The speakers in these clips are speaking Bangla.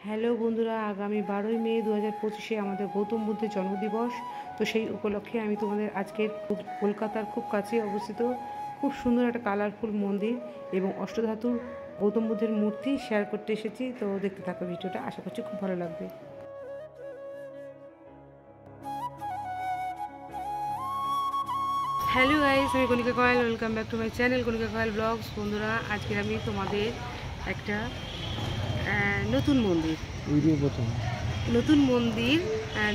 হ্যালো বন্ধুরা, আগামী 12ই মে 2025-এ আমাদের গৌতম বুদ্ধের জন্মদিবস। তো সেই উপলক্ষে আমি তোমাদের আজকের কলকাতার খুব কাছে অবস্থিত খুব সুন্দর একটা কালারফুল মন্দির এবং অষ্টধাতুর গৌতম বুদ্ধের মূর্তি শেয়ার করতে এসেছি। তো দেখতে থাকো ভিডিওটা, আশা করছি খুব ভালো লাগবে। হ্যালো গাইস, আমি Kanika Koyel, welcome back to my channel Kanika Koyel vlogs. বন্ধুরা, আজকে আমি তোমাদের একটা নতুন মন্দির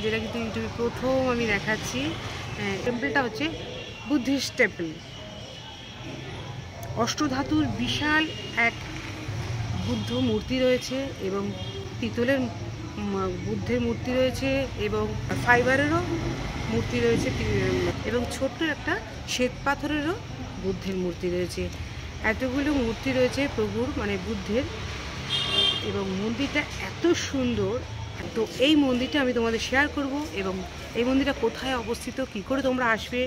যেটা কিন্তু ইউটিউবে প্রথম আমি দেখাচ্ছি। টেম্পলটা হচ্ছে বুদ্ধিস্ট টেম্পল। অষ্টধাতুর বিশাল এক বুদ্ধ মূর্তি রয়েছে এবং পিতলের বুদ্ধের মূর্তি রয়েছে এবং ফাইবারেরও মূর্তি রয়েছে এবং ছোট্ট একটা শ্বেত পাথরেরও বুদ্ধের মূর্তি রয়েছে। এতগুলো মূর্তি রয়েছে প্রভুর, মানে বুদ্ধের, এবং মন্দিরটা এত সুন্দর। তো এই মন্দিরটা আমি তোমাদের শেয়ার করব এবং এই মন্দিরটা কোথায় অবস্থিত, কী করে তোমরা আসবে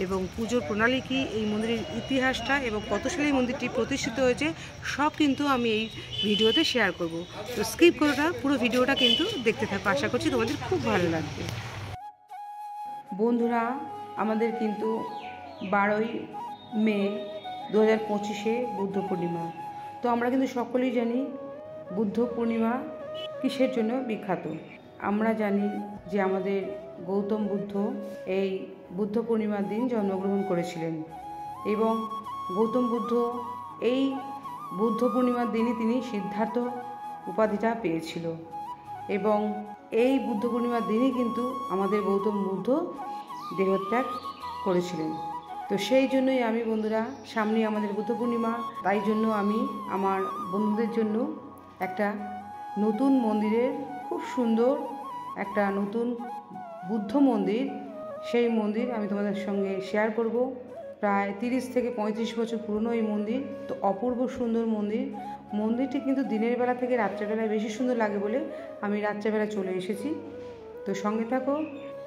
এবং পুজোর প্রণালী কী, এই মন্দিরের ইতিহাসটা এবং কত সালে এই মন্দিরটি প্রতিষ্ঠিত হয়েছে, সব কিন্তু আমি এই ভিডিওতে শেয়ার করব। তো স্কিপ করে না, পুরো ভিডিওটা কিন্তু দেখতে থাকো, আশা করছি তোমাদের খুব ভালো লাগবে। বন্ধুরা, আমাদের কিন্তু 12ই মে 2025-এ বুদ্ধ পূর্ণিমা। তো আমরা কিন্তু সকলেই জানি বুদ্ধ পূর্ণিমা কিসের জন্য বিখ্যাত। আমরা জানি যে আমাদের গৌতম বুদ্ধ এই বুদ্ধ পূর্ণিমার দিন জন্মগ্রহণ করেছিলেন এবং গৌতম বুদ্ধ এই বুদ্ধ পূর্ণিমার দিনই তিনি সিদ্ধার্থ উপাধিটা পেয়েছিল এবং এই বুদ্ধ পূর্ণিমার দিনই কিন্তু আমাদের গৌতম বুদ্ধ দেহত্যাগ করেছিলেন। তো সেই জন্যই আমি, বন্ধুরা, সামনে আমাদের বুদ্ধ পূর্ণিমা, তাই জন্য আমি আমার বন্ধুদের জন্য একটা নতুন মন্দিরের, খুব সুন্দর একটা নতুন বুদ্ধ মন্দির, সেই মন্দির আমি তোমাদের সঙ্গে শেয়ার করব। প্রায় 30 থেকে 35 বছর পুরনো এই মন্দির। তো অপূর্ব সুন্দর মন্দির। মন্দিরটি কিন্তু দিনের বেলা থেকে রাত্রেবেলায় বেশি সুন্দর লাগে বলে আমি রাত্রেবেলা চলে এসেছি। তো সঙ্গে থাকো,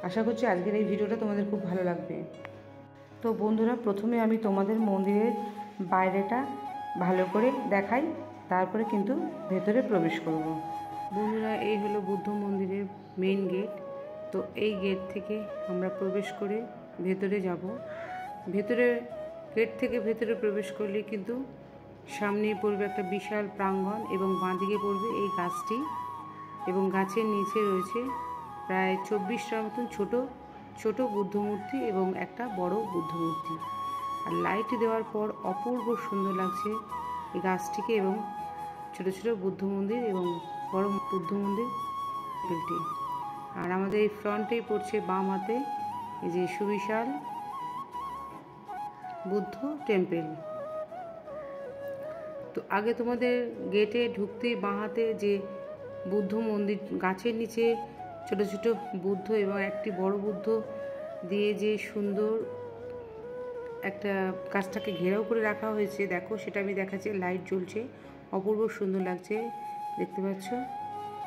আশা করছি আজকের এই ভিডিওটা তোমাদের খুব ভালো লাগবে। তো বন্ধুরা, প্রথমে আমি তোমাদের মন্দিরের বাইরেটা ভালো করে দেখাই, তারপরে কিন্তু ভেতরে প্রবেশ করব। বন্ধুরা, এই হলো বুদ্ধ মন্দিরের মেইন গেট। তো এই গেট থেকে আমরা প্রবেশ করে ভেতরে যাব। ভেতরে গেট থেকে ভেতরে প্রবেশ করলে কিন্তু সামনে পড়বে একটা বিশাল প্রাঙ্গণ এবং বাঁদিকে পড়বে এই গাছটি এবং গাছের নিচে রয়েছে প্রায় 24টার মতন ছোট ছোট বুদ্ধ মূর্তি এবং একটা বড় বুদ্ধ মূর্তি। আর লাইট দেওয়ার পর অপূর্ব সুন্দর লাগছে এই গাছটিকে এবং ছোট ছোট বুদ্ধ মন্দির এবং বড় বুদ্ধ মন্দির টেম্পলটি। আর আমাদের এই ফ্রন্টেই পড়ছে বাম হাতে এই যে সুবিশাল বুদ্ধ টেম্পল। তো আগে তোমাদের গেটে ঢুকতেই বাঁ হাতে যে বুদ্ধ মন্দির, গাছের নিচে ছোট ছোট বুদ্ধ এবং একটি বড় বুদ্ধ দিয়ে যে সুন্দর একটা গাছটাকে ঘেরাও করে রাখা হয়েছে, দেখো সেটা আমি দেখাচ্ছি। লাইট জ্বলছে, অপূর্ব সুন্দর লাগছে, দেখতে পাচ্ছ।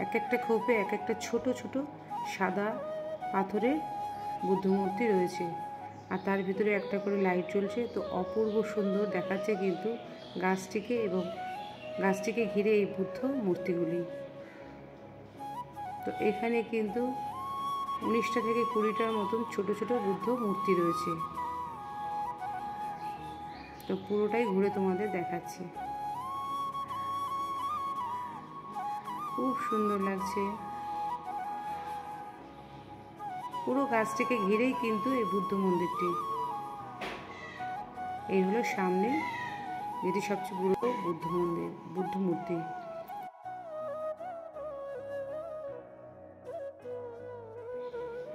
এক একটা খোপে এক একটা ছোট ছোট সাদা পাথরের বুদ্ধ মূর্তি রয়েছে আর তার ভিতরে একটা করে লাইট জ্বলছে। তো অপূর্ব সুন্দর দেখাচ্ছে কিন্তু গাছটিকে এবং গাছটিকে ঘিরে এই বুদ্ধ মূর্তিগুলি। তো এখানে কিন্তু 19টা থেকে 20টার মতন ছোট ছোট বুদ্ধ মূর্তি রয়েছে। তো পুরোটাই ঘুরে তোমাদের দেখাচ্ছি, খুব সুন্দর লাগছে। পুরো গাছটিকে ঘিরেই কিন্তু এই বুদ্ধ মন্দিরটি। এই হলো সামনে যেটি সবচেয়ে বড় বুদ্ধ মন্দির, বুদ্ধ মূর্তি।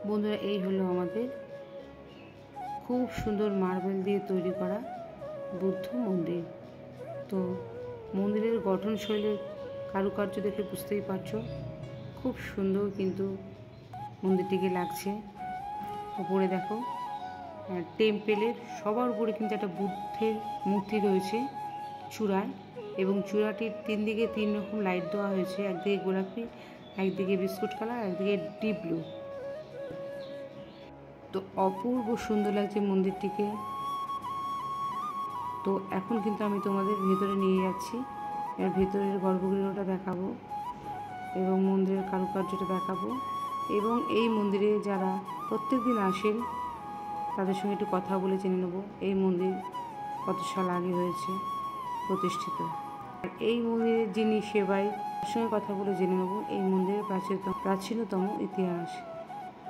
বন্ধুরা, এই হলো আমাদের খুব সুন্দর মার্বেল দিয়ে তৈরি করা বুদ্ধ মন্দির। তো মন্দিরের গঠনশৈলীর কারুকার্য দেখে বুঝতেই পারছো, খুব সুন্দর কিন্তু মন্দিরটিকে লাগছে। উপরে দেখো টেম্পেলের সবার উপরে কিন্তু একটা বুদ্ধের মূর্তি রয়েছে চূড়ায় এবং চূড়াটির 3 দিকে 3 রকম লাইট দেওয়া হয়েছে, একদিকে গোলাপি, একদিকে বিস্কুট কালার, একদিকে ডিপ ব্লু। তো অপূর্ব সুন্দর লাগছে মন্দিরটিকে। তো এখন কিন্তু আমি তোমাদের ভেতরে নিয়ে যাচ্ছি, এবার ভেতরের গর্ভগৃহটা দেখাবো। এবং মন্দিরের কারুকার্যটা দেখাবো এবং এই মন্দিরে যারা প্রত্যেক দিন আসেন তাদের সঙ্গে একটু কথা বলে জেনে নেব এই মন্দির কত সাল আগে হয়েছে প্রতিষ্ঠিত। আর এই মন্দিরের যিনি সেবাই তার সঙ্গে কথা বলে জেনে নেব এই মন্দিরের প্রাচীনতম ইতিহাস।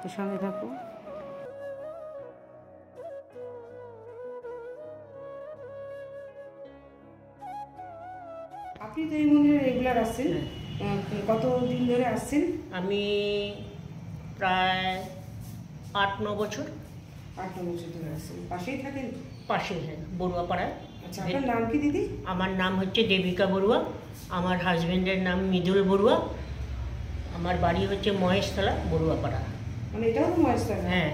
তো সঙ্গে থাকো। আপনি তো এই মন্দিরে রেগুলার আসছেন, কত দিন ধরে আসছেন? আমি প্রায় 8-9 বছর। 8-9 বছর ধরে আসছেন। পাশেই থাকেন? পাশে, হ্যাঁ, বড়ুয়াপাড়ায়। আচ্ছা, আপনার নাম কি দিদি? আমার নাম হচ্ছে দেবিকা বড়ুয়া, আমার হাজবেন্ডের নাম মৃদুল বড়ুয়া, আমার বাড়ি হচ্ছে মহেশতলা, বড়ুয়াপাড়া। মানে এটাও তো মহেশতলা? হ্যাঁ।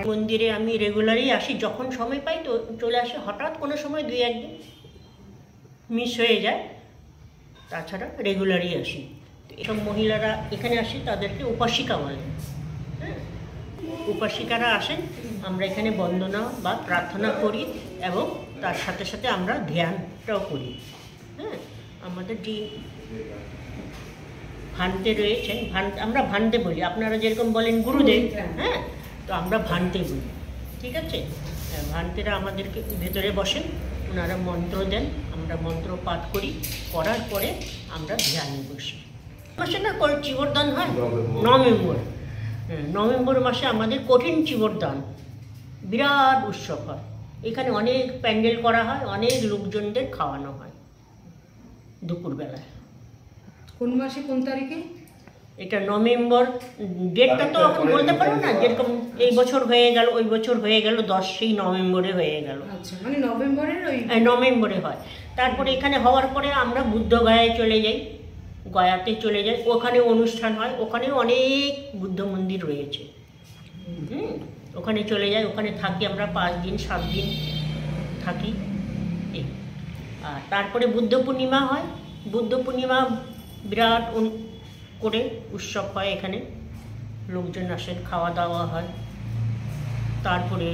মন্দিরে আমি রেগুলারই আসি, যখন সময় পাই তো চলে আসি। হঠাৎ কোনো সময় 2-1 দিন মিস হয়ে যায়, তাছাড়া রেগুলারই আসি। এসব মহিলারা এখানে আসে, তাদেরকে উপাসিকা বলে। হ্যাঁ, উপাসিকারা আসেন, আমরা এখানে বন্দনা বা প্রার্থনা করি এবং তার সাথে সাথে আমরা ধ্যানটাও করি। হ্যাঁ, আমাদের যে ভান্তে রয়েছেন, আমরা ভান্তে বলি, আপনারা যেরকম বলেন গুরুদেব, হ্যাঁ, তো আমরা ভান্তে বলি। ঠিক আছে, ভান্তেরা আমাদেরকে ভেতরে বসেন, ওনারা মন্ত্র দেন, আমরা মন্ত্র পাঠ করি, করার পরে আমরা ধ্যানে বসি। মাসে না চিবরদান হয় নভেম্বর। নভেম্বর মাসে আমাদের কঠিন চিবরদান, বিরাট উৎসব হয়। এখানে অনেক প্যান্ডেল করা হয়, অনেক লোকজনদের খাওয়ানো হয় দুপুরবেলায়। কোন মাসে কোন তারিখে? এটা নভেম্বর, ডেটটা তো এখন বলতে পারবো না, যেরকম এই বছর হয়ে গেল, ওই বছর হয়ে গেল, 10ই নভেম্বরে হয়ে গেল। আচ্ছা, মানে নভেম্বরের ওই নভেম্বরে হয়। তারপরে এখানে হওয়ার পরে আমরা বুদ্ধগয়ায় চলে যাই, গয়াতে চলে যাই, ওখানে অনুষ্ঠান হয়, ওখানে অনেক বুদ্ধ মন্দির রয়েছে। ওখানে চলে যাই, ওখানে থাকি আমরা 5 দিন 7 দিন থাকি। আর তারপরে বুদ্ধ পূর্ণিমা হয়, বুদ্ধ পূর্ণিমা বিরাট করে উৎসব হয়, এখানে লোকজন আসেন, খাওয়া দাওয়া হয়। তারপরে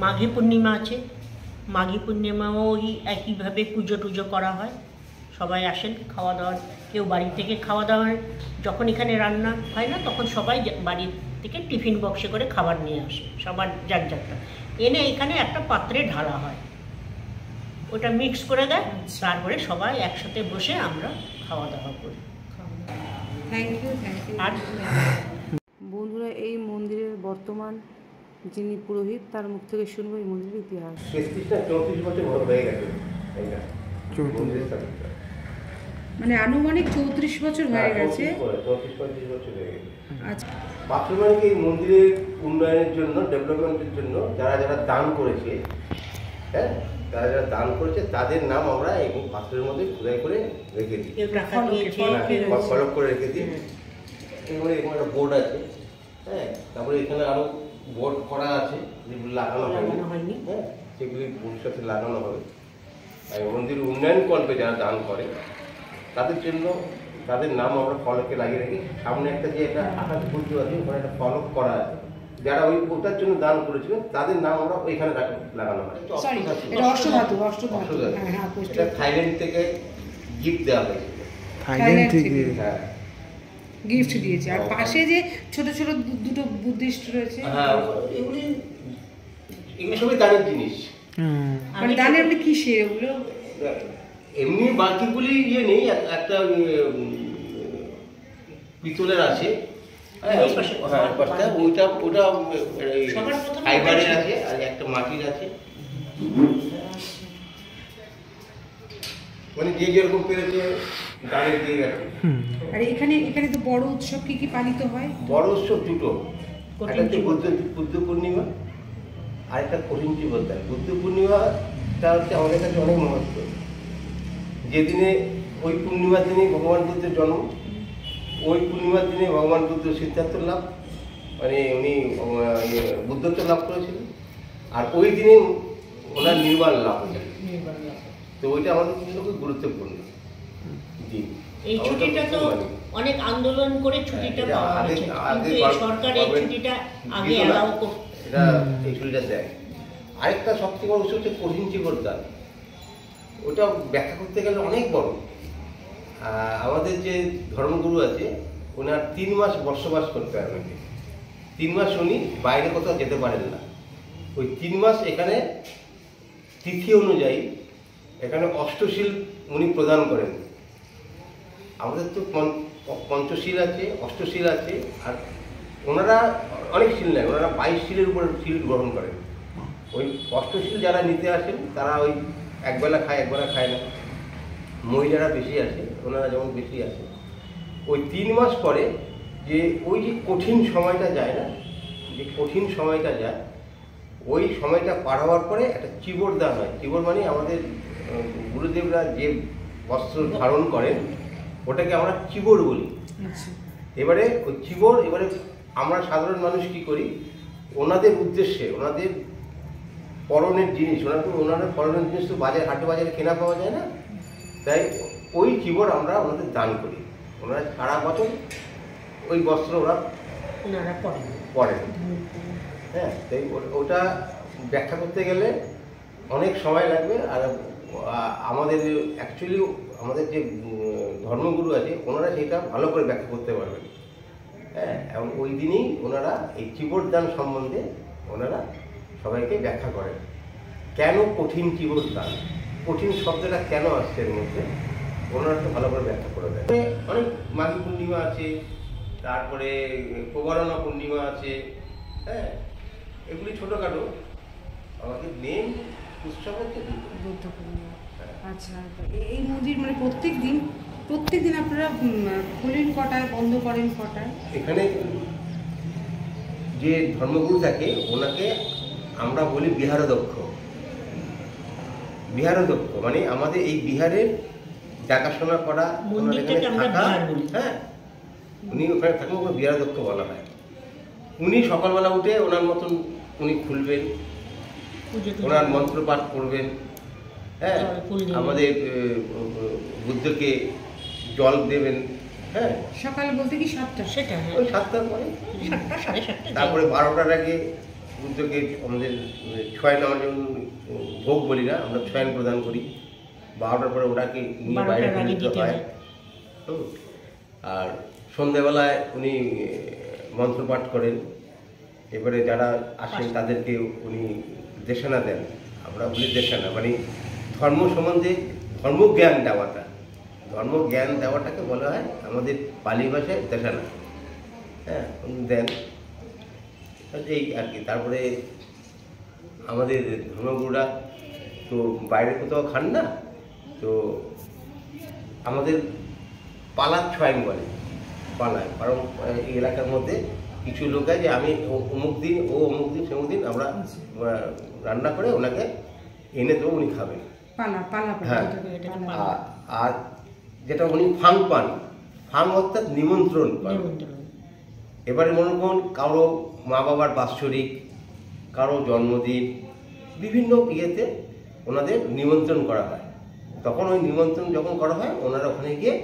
মাঘী পূর্ণিমা আছে, মাঘী পূর্ণিমাও ওই একইভাবে পুজো টুজো করা হয়, সবাই আসেন খাওয়া দাওয়া। কেউ বাড়ি থেকে খাওয়া দাওয়া, যখন এখানে রান্না হয় না তখন সবাই বাড়ি থেকে টিফিন বক্সে করে খাবার নিয়ে আসে, সবার যার যারটা এনে এখানে একটা পাত্রে ঢালা হয়, ওটা মিক্স করে দেয়, তারপরে সবাই একসাথে বসে আমরা খাওয়া দাওয়া করি। Thank you. আর বন্ধুরা, এই মন্দিরের বর্তমান যিনি পুরোহিত তার মুখ থেকে শুনবো এই মন্দিরের ইতিহাস। 34 বছর হয়ে গেছে, মানে আনুমানিক 34 বছর হয়ে গেছে। 34-35 বছর হয়ে গেছে। আচ্ছা, বর্তমানে এই মন্দিরের উন্নয়নের জন্য, ডেভেলপমেন্টের জন্য যারা যারা দান করেছে, হ্যাঁ, যারা যারা দান করেছে তাদের নাম আমরা এই পাত্রের মধ্যে খোদাই করে রেখে দিই, ফলক করে রেখে দিই। এখানে একটা বোর্ড আছে, হ্যাঁ, তারপরে এখানে আরো বোর্ড করা আছে যেগুলো লাগানো হয়নি, হ্যাঁ, সেগুলি ভবিষ্যতে লাগানো হবে। আর মন্দির উন্নয়ন কল্পে যারা দান করে তাদের জন্য তাদের নাম আমরা ফলকে লাগিয়ে রাখি। সামনে একটা যে একটা আকাশ বুদ্ধ আছে, ওখানে একটা ফলক করা আছে, যারা ওই ওটার জন্য দান করেছিলেন তাদের নাম আমরা ওইখানে লাগানো হয়। এটা থাইল্যান্ড থেকে গিফট দেওয়া হয়েছিল। থাইল্যান্ড থেকে হ্যাঁ, গিফট দিয়েছে। আর পাশে যে ছোট ছোট দুটো বুদ্ধিস্ট রয়েছে, হ্যাঁ, এগুলি সবই দানের জিনিস। মানে দানের এমনি কিসে ওগুলো? এমনি বাকিগুলি ইয়ে নেই, একটা পিতলের আছে, ওইটা ফাইবারের আছে, আর একটা মাটির আছে। মানে যে যেরকম পেরেছে দানের দিয়ে গেছে। আর এখানে তো বড় উৎসব কি কি পালিত হয়? বড় উৎসব দুটো, একটা হচ্ছে বুদ্ধ পূর্ণিমা আর একটা কঠিন চিবরদান। বুদ্ধ পূর্ণিমাটা হচ্ছে আমাদের কাছে অনেক মহত্ব। যেদিনে ওই পূর্ণিমার দিনে ভগবান বুদ্ধের জন্ম, ওই পূর্ণিমার দিনে ভগবান বুদ্ধ সিদ্ধার্থ লাভ, মানে উনি বুদ্ধত্ব লাভ করেছিলেন, আর ওই দিনে ওনার নির্বাণ লাভ হয়েছে। তো ওইটা আমাদের জন্য খুব গুরুত্বপূর্ণ। জি, এই ছুটিটা তো অনেক আন্দোলন করে ছুটিটা পাওয়া হয়েছে, কিন্তু এই সরকার এই ছুটিটা আগে অ্যালাউ করতে, এটা এই ছুটিটা দেয়। আরেকটা সবথেকে বড় হচ্ছে কঠিন চিবরদান, ওটা ব্যাখ্যা করতে গেলে অনেক বড়। আমাদের যে ধর্মগুরু আছে ওনার 3 মাস বসবাস করতে হয় ওনাকে। 3 মাস উনি বাইরে কোথাও যেতে পারেন না। ওই 3 মাস এখানে তিথি অনুযায়ী এখানে অষ্টশীল উনি প্রদান করেন। আমাদের তো পঞ্চশীল আছে, অষ্টশীল আছে, আর ওনারা অনেক শিল নেয়, ওনারা 22 শিলের উপর শিল গ্রহণ করেন। ওই অষ্টশীল যারা নিতে আসেন তারা ওই একবেলা খায়, একবেলা খায় না। মহিলারা বেশি আছে, ওনারা যেমন বেশি আছে। ওই 3 মাস পরে যে ওই যে কঠিন সময়টা যায় না, যে কঠিন সময়টা যায়, ওই সময়টা পার হওয়ার পরে একটা চিবর দান হয়। চিবর মানে আমাদের গুরুদেবরা যে বস্ত্র ধারণ করেন ওটাকে আমরা চিবর বলি। এবারে ওই চিবর, এবারে আমরা সাধারণ মানুষ কি করি, ওনাদের উদ্দেশ্যে, ওনাদের পরনের জিনিস, ওনাদের পরনের জিনিস তো হাটে বাজারে কেনা পাওয়া যায় না, তাই ওই চিবর আমরা ওনাদের দান করি। ওনারা সারা বছর ওই বস্ত্র ওরা পরেন। হ্যাঁ, তাই ওটা ব্যাখ্যা করতে গেলে অনেক সময় লাগবে। আর আমাদের অ্যাকচুয়ালি আমাদের যে ধর্মগুরু আছে ওনারা সেটা ভালো করে ব্যাখ্যা করতে পারবেন। হ্যাঁ, এবং ওই দিনই ওনারা এই চিবর দান সম্বন্ধে ওনারা সবাইকে ব্যাখ্যা করেন। কেন কঠিন চিবর দান, কঠিন শব্দটা কেন আসছে এর মধ্যে, ওনারা একটু ভালো করে ব্যাখ্যা করে দেন। অনেক মাঘী পূর্ণিমা আছে, তারপরে প্রবরণা পূর্ণিমা আছে। হ্যাঁ, এগুলি ছোটোখাটো, আমাদের মেন উৎসব হচ্ছে বুদ্ধ পূর্ণিমা। আচ্ছা, এই মন্দির মানে প্রত্যেক দিন আপনারা খোলেন কটায়, বন্ধ করেন কটায়? এখানে যে ধর্মগুরু থাকে ওনাকে আমরা বলি বিহারদক্ষ। বিহারদক্ষ মানে আমাদের এই বিহারের দেখাশোনা করা, থাকা। হ্যাঁ, উনি ওখানে থাকেন, ওখানে বিহারদক্ষ বলা হয়। উনি সকালবেলা উঠে ওনার মতন উনি খুলবেন, ওনার মন্ত্রপাঠ করবেন। হ্যাঁ, আমাদের বুদ্ধকে জল দেবেন। হ্যাঁ, সকাল বলতে কি 7টা? সেটা ওই 7টার পরে, 7টা 7:30। তারপরে 12টার আগে বুদ্ধকে আমাদের ছয়ন, আমরা যেমন ভোগ বলি না, আমরা ছয়ন প্রদান করি। 12টার পরে ওটাকে নিয়ে বাইরে দিতে হয়। আর সন্ধ্যেবেলায় উনি মন্ত্রপাঠ করেন। এবারে যারা আসেন তাদেরকে উনি দেশানা দেন। আমরা বলি দেশানা মানে ধর্ম সম্বন্ধে ধর্মজ্ঞান দেওয়াটা, ধর্মজ্ঞান দেওয়াটাকে বলা হয় আমাদের পালি ভাষায় দেশানা। হ্যাঁ, উনি দেন এই আর কি। তারপরে আমাদের ধর্মগুরুরা তো বাইরে কোথাও খান না, তো আমাদের পালার ছয়ন বলে, পালায়। কারণ এই এলাকার মধ্যে কিছু লোক আছে যে আমি অমুক দিন সেমুক দিন আমরা রান্না করে ওনাকে এনে দেবো, উনি খাবেন। হ্যাঁ, আর যেটা উনি ফাং পান, ফাং অর্থাৎ নিমন্ত্রণ পান। এবারে মনে করুন কারো মা বাবার বাৎসরিক, কারো জন্মদিন, বিভিন্ন ইয়েতে ওনাদের নিমন্ত্রণ করা হয়। তখন ওই নিমন্ত্রণ যখন করা হয় ওনারা ওখানে গিয়ে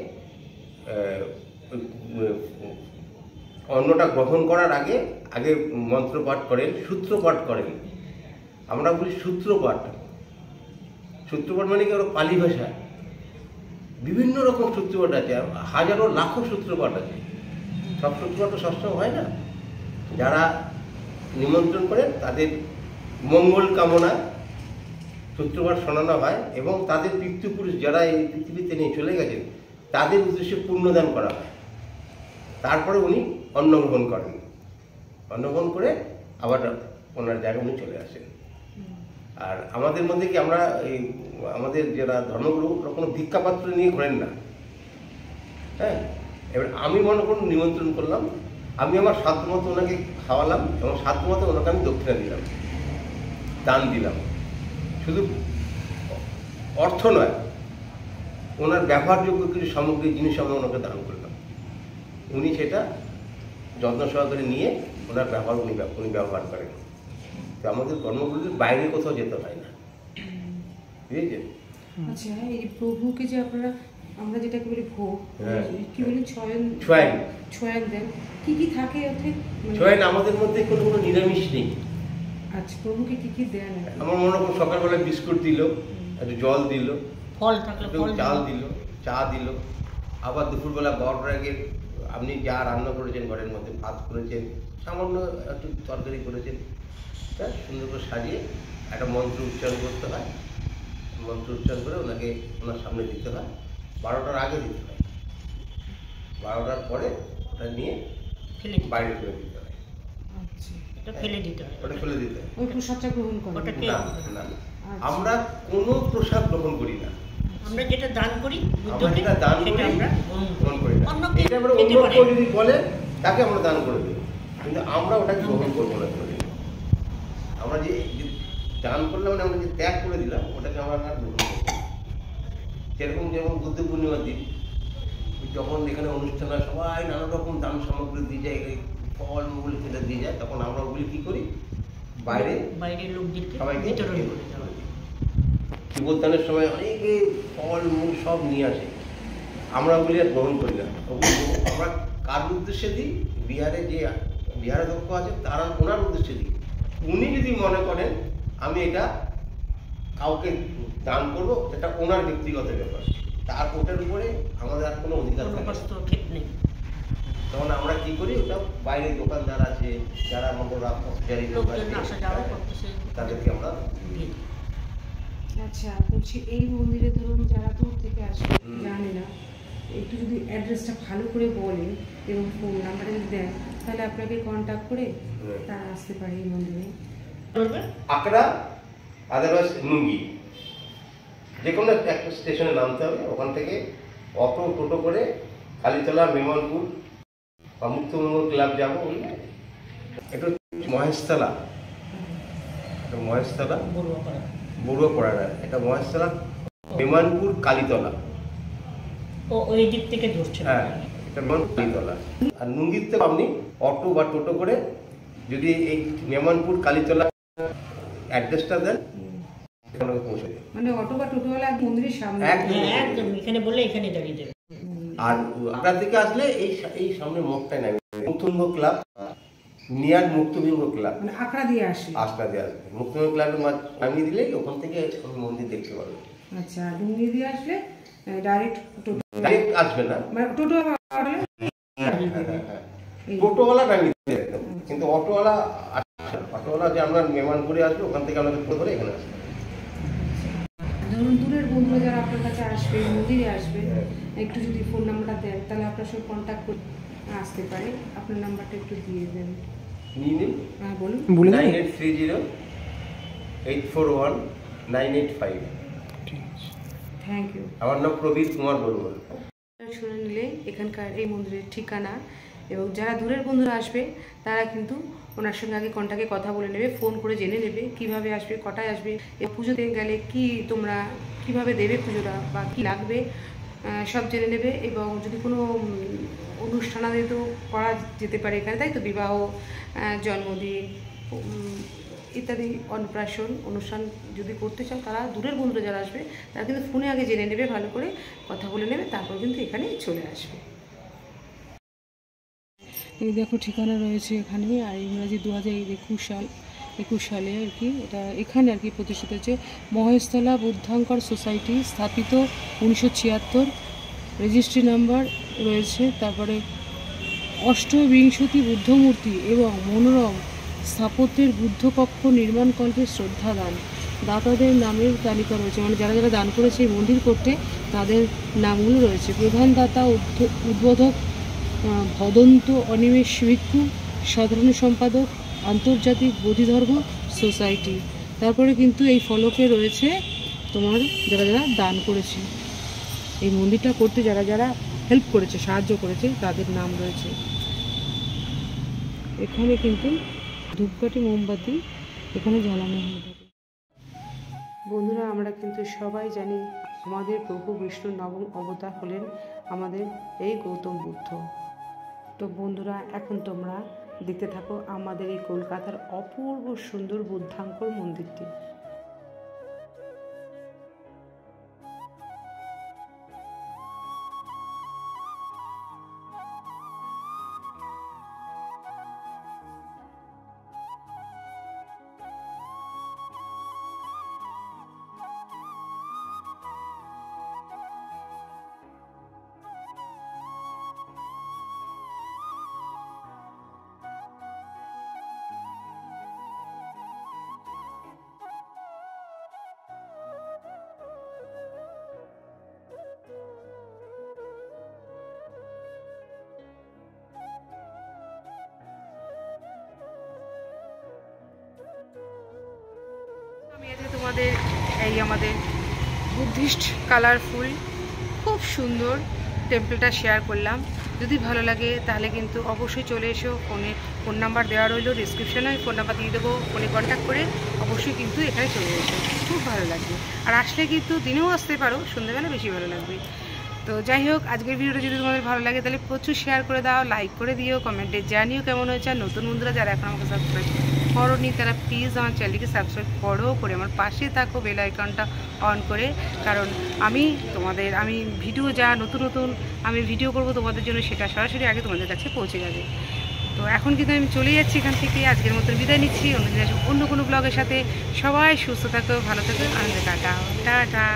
অন্নটা গ্রহণ করার আগে মন্ত্রপাঠ করেন, সূত্রপাঠ করেন। আমরা বলি সূত্রপাঠ। সূত্রপাঠ মানে কি, ওরা পালি ভাষায় বিভিন্ন রকম সূত্রপাঠ আছে, হাজারো লাখো সূত্রপাঠ আছে। সব সূত্রপাঠ তো সবসময় হয় না। যারা নিমন্ত্রণ করেন তাদের মঙ্গল কামনা সূত্রপাঠ শোনানো হয়, এবং তাদের পিতৃপুরুষ যারা এই পৃথিবীতে নিয়ে চলে গেছেন তাদের উদ্দেশ্যে পুণ্যদান করা হয়। তারপরে উনি অন্নগ্রহণ করেন, অন্নগ্রহণ করে আবার ওনার জায়গায় উনি চলে আসেন। আর আমাদের মধ্যে কি আমরা এই আমাদের যারা ধর্মগুরু কোনো ভিক্ষাপাত্র নিয়ে ঘোরেন না। হ্যাঁ, এবার আমি মনে করুন নিমন্ত্রণ করলাম, আমি আমার সাধ্যমতো ওনাকে খাওয়ালাম এবং সাধ্যমতো ওনাকে আমি দক্ষিণা দিলাম, দান দিলাম। শুধু অর্থ নয়, ওনার ব্যবহারযোগ্য কিছু সামগ্রিক জিনিস আমরা ওনাকে দান করলাম। উনি সেটা যত্ন সহকারে নিয়ে ওনার উনি ব্যবহার করেন। তো আমাদের কর্মগুলির বাইরে কোথাও যেতে হয় না, বুঝেছেন? আচ্ছা, এই প্রভুকে যে আমরা যেটাকে বলি ভোগ, কি বলি ছয়ান দেন, কি থাকে ওতে? ছয়ান আমাদের মধ্যে কোনো নিরামিষ নেই। আচ্ছা, প্রভুকে কি দেন? আমার মনে করুন সকালবেলা বিস্কুট দিল, একটু জল দিল, ফল থাকলে চাল দিল, চা দিল। আবার দুপুরবেলা 12টার আগে আপনি যা রান্না করেছেন, ঘরের মধ্যে ভাত করেছেন, সামান্য একটু তরকারি করেছেন, তা সুন্দর করে সাজিয়ে একটা মন্ত্র উচ্চারণ করতে হয়। মন্ত্র উচ্চারণ করে ওনাকে ওনার সামনে দিতে হয়। 12টার আগে দিতে হয়, 12টার পরে ওটা নিয়ে ফেলে বাইরে ফেলে দিতে হয়। আচ্ছা, এটা ফেলে দিতে হয়। ওটা ফেলে দিতে হয়। ওই প্রসাদটা গ্রহণ করেন? ওটা না, না, আমরা কোনো প্রসাদ গ্রহণ করি না। আমরা যেটা দান করি আমরা বুদ্ধকে, যেটা দান করি সেটা আমরা গ্রহণ করি না। অন্যকে এটা আমরা খেতে অন্য পারে। কেউ যদি বলে তাকে আমরা দান করে দেবো, কিন্তু আমরা ওটাকে গ্রহণ করবো না কোনোদিন। আমরা যে দান করলাম, মানে আমরা যে ত্যাগ করে দিলাম, ওটাকে আমরা আর গ্রহণ করবো না। যেরকম যেমন বুদ্ধ পূর্ণিমার দিন যখন এখানে অনুষ্ঠান হয়, সবাই নানা রকম দান সামগ্রী দিয়ে যায়, এই ফল মূল সেটা দিয়ে যায়, তখন আমরা ওগুলি কী করি, বাইরের লোকদেরকে সবাইকে বিতরণ করে দেওয়া। শিবদানের সময় অনেকে ফল মূল সব নিয়ে আসে, আমরা ওগুলি আর গ্রহণ করি না। ওগুলো আমরা কার উদ্দেশ্যে দিই, বিহারে দক্ষ আছে তারা ওনার উদ্দেশ্যে দিই। উনি যদি মনে করেন আমি এটা কাউকে দান করবো, সেটা ওনার ব্যক্তিগত ব্যাপার, তার ওটার উপরে আমাদের আর কোনো অধিকার থাকে না। হস্তক্ষেপ নেই। তখন আমরা কি করি, ওটা বাইরে দোকানদার আছে, যারা আমাদের লোকজন আসা যাওয়া করতেছে, তাদেরকে আমরা দিয়ে দিই। আচ্ছা, বলছি এই মন্দিরে ধরুন যারা দূর থেকে আসে, জানে না, একটু যদি অ্যাড্রেসটা ভালো করে বলেন এবং ফোন নাম্বারটা যদি দেন, তাহলে আপনাকে কন্ট্যাক্ট করে তারা আসতে পারে এই মন্দিরে। বলবে আকড়া, আদারওয়াইজ নুঙ্গি, যে কোনো একটা স্টেশনে নামতে হবে। ওখান থেকে অটো টোটো করে কালীতলা, মেমনপুর বা মুক্তমঙ্গল ক্লাব যাবো, বুঝলে। একটু মহেশতলা, বড়ুয়াপাড়া, এটা মহেশতলা, মেমনপুর, কালীতলা। ওই দিক থেকে ধরছে। হ্যাঁ, এটা কালীতলা। আর নুঙ্গির থেকে আপনি অটো বা টোটো করে যদি এই মেমনপুর, কালীতলা অ্যাড্রেসটা দেন, এখানে পৌঁছে দেবে। মানে অটো বা টোটোওয়ালা মন্দিরের সামনে? একদম। একদম এখানে বললে এখানে দাঁড়িয়ে দেবে। আর আপনার দিকে আসলে এই সামনে মোড়টাই নামে মুক্তবিঙ্গ ক্লাব, নিয়ার মুক্তবিঙ্গ ক্লাব, মানে আঁকড়া দিয়ে আসে? আসটা দিয়ে আসবে। মুক্তবিঙ্গ ক্লাবের নামিয়ে দিলেই ওখান থেকে আপনি মন্দির দেখতে পাবেন। আচ্ছা, ডুঙ্গি দিয়ে আসলে ডাইরেক্ট টোটো? ডাইরেক্ট আসবে না, মানে টোটো টোটোওয়ালা নামিয়ে দিতে একদম, কিন্তু অটোওয়ালা অটোওয়ালা যে আমরা মেমানপুরে আসবে, ওখান থেকে আমাদের টোটো ধরে এখানে আসবে। ধরুন দূরের বন্ধুরা যারা আপনার কাছে আসবে, মন্দিরে আসবে, একটু যদি ফোন নাম্বারটা দেন, তাহলে আপনার সঙ্গে কন্ট্যাক্ট করে আসতে পারে। আপনার নাম্বারটা একটু দিয়ে দেন। নিয়ে নিন, হ্যাঁ বলুন। 9830841985। Thank you. আমার নাম প্রবীর কুমার বর্মন। শুনে নিলে এখানকার এই মন্দিরের ঠিকানা, এবং যারা দূরের বন্ধুরা আসবে তারা কিন্তু ওনার সঙ্গে আগে কন্ট্যাক্টে কথা বলে নেবে, ফোন করে জেনে নেবে কিভাবে আসবে, কটায় আসবে, এই পুজোতে গেলে কি তোমরা কিভাবে দেবে পুজোটা বা কি লাগবে সব জেনে নেবে। এবং যদি কোনো অনুষ্ঠানাদি তো করা যেতে পারে এখানে, তাই তো, বিবাহ, জন্মদিন ইত্যাদি অন্নপ্রাশন অনুষ্ঠান যদি করতে চাও, তারা দূরের বন্ধুরা যারা আসবে তারা কিন্তু ফোনে আগে জেনে নেবে, ভালো করে কথা বলে নেবে, তারপর কিন্তু এখানে চলে আসবে। এই দেখো ঠিকানা রয়েছে এখানে, আর ইংরাজি 2021 সালে আর কি এটা এখানে আর কি প্রতিষ্ঠিত হচ্ছে। মহেশতলা বুদ্ধাঙ্কর সোসাইটি, স্থাপিত 1976, রেজিস্ট্রি নাম্বার রয়েছে। তারপরে অষ্টবিংশতি বুদ্ধমূর্তি এবং মনোরম স্থাপত্যের বুদ্ধকক্ষ নির্মাণকল্পে শ্রদ্ধাদান, দাতাদের নামের তালিকা রয়েছে, মানে যারা যারা দান করেছে এই মন্দির করতে তাদের নামগুলো রয়েছে। প্রধান দাতা উদ্বোধক ভদন্ত অনিমেষ ভিক্ষু, সাধারণ সম্পাদক আন্তর্জাতিক বোধিধর্ম সোসাইটি। তারপরে কিন্তু এই ফলকে রয়েছে তোমার যারা যারা দান করেছে, এই মন্দিরটা করতে যারা যারা হেল্প করেছে, সাহায্য করেছে, তাদের নাম রয়েছে এখানে। কিন্তু ধূপকাঠি, মোমবাতি এখানে জ্বালানো হয়ে থাকে। বন্ধুরা, আমরা কিন্তু সবাই জানি আমাদের প্রভু বিষ্ণুর নবম অবতার হলেন আমাদের এই গৌতম বুদ্ধ। তো বন্ধুরা, এখন তোমরা দেখতে থাকো আমাদের এই কলকাতার অপূর্ব সুন্দর বুদ্ধাঙ্কর মন্দিরটি। আমাদের বুদ্ধিস্ট কালারফুল খুব সুন্দর টেম্পলটা শেয়ার করলাম। যদি ভালো লাগে তাহলে কিন্তু অবশ্যই চলে এসো। ফোন নাম্বার দেওয়া রইলো ডিসক্রিপশনে, ফোন নাম্বার দিয়ে দেবো, ফোনে কন্ট্যাক্ট করে অবশ্যই কিন্তু এখানে চলে এসো, খুব ভালো লাগবে। আর আসলে কিন্তু দিনেও আসতে পারো, সন্ধ্যেবেলা বেশি ভালো লাগবে। তো যাই হোক, আজকের ভিডিওটা যদি তোমাদের ভালো লাগে তাহলে প্রচুর শেয়ার করে দাও, লাইক করে দিও, কমেন্টে জানিও কেমন হয়েছে। আর নতুন বন্ধুরা যারা এখন আমাকে সাবস্ক্রাইব করোনি তারা প্লিজ আমার চ্যানেলকে সাবস্ক্রাইব করো, করে আমার পাশে থাকো বেল আইকনটা অন করে। কারণ আমি ভিডিও নতুন আমি ভিডিও করব তোমাদের জন্য, সেটা সরাসরি আগে তোমাদের কাছে পৌঁছে যাবে। তো এখন কিন্তু আমি চলে যাচ্ছি এখান থেকে, আজকের মতন বিদায় নিচ্ছি। অন্য কোনো ব্লগের সাথে। সবাই সুস্থ থাকো, ভালো থাকো, আনন্দে কাটাও, টাটা।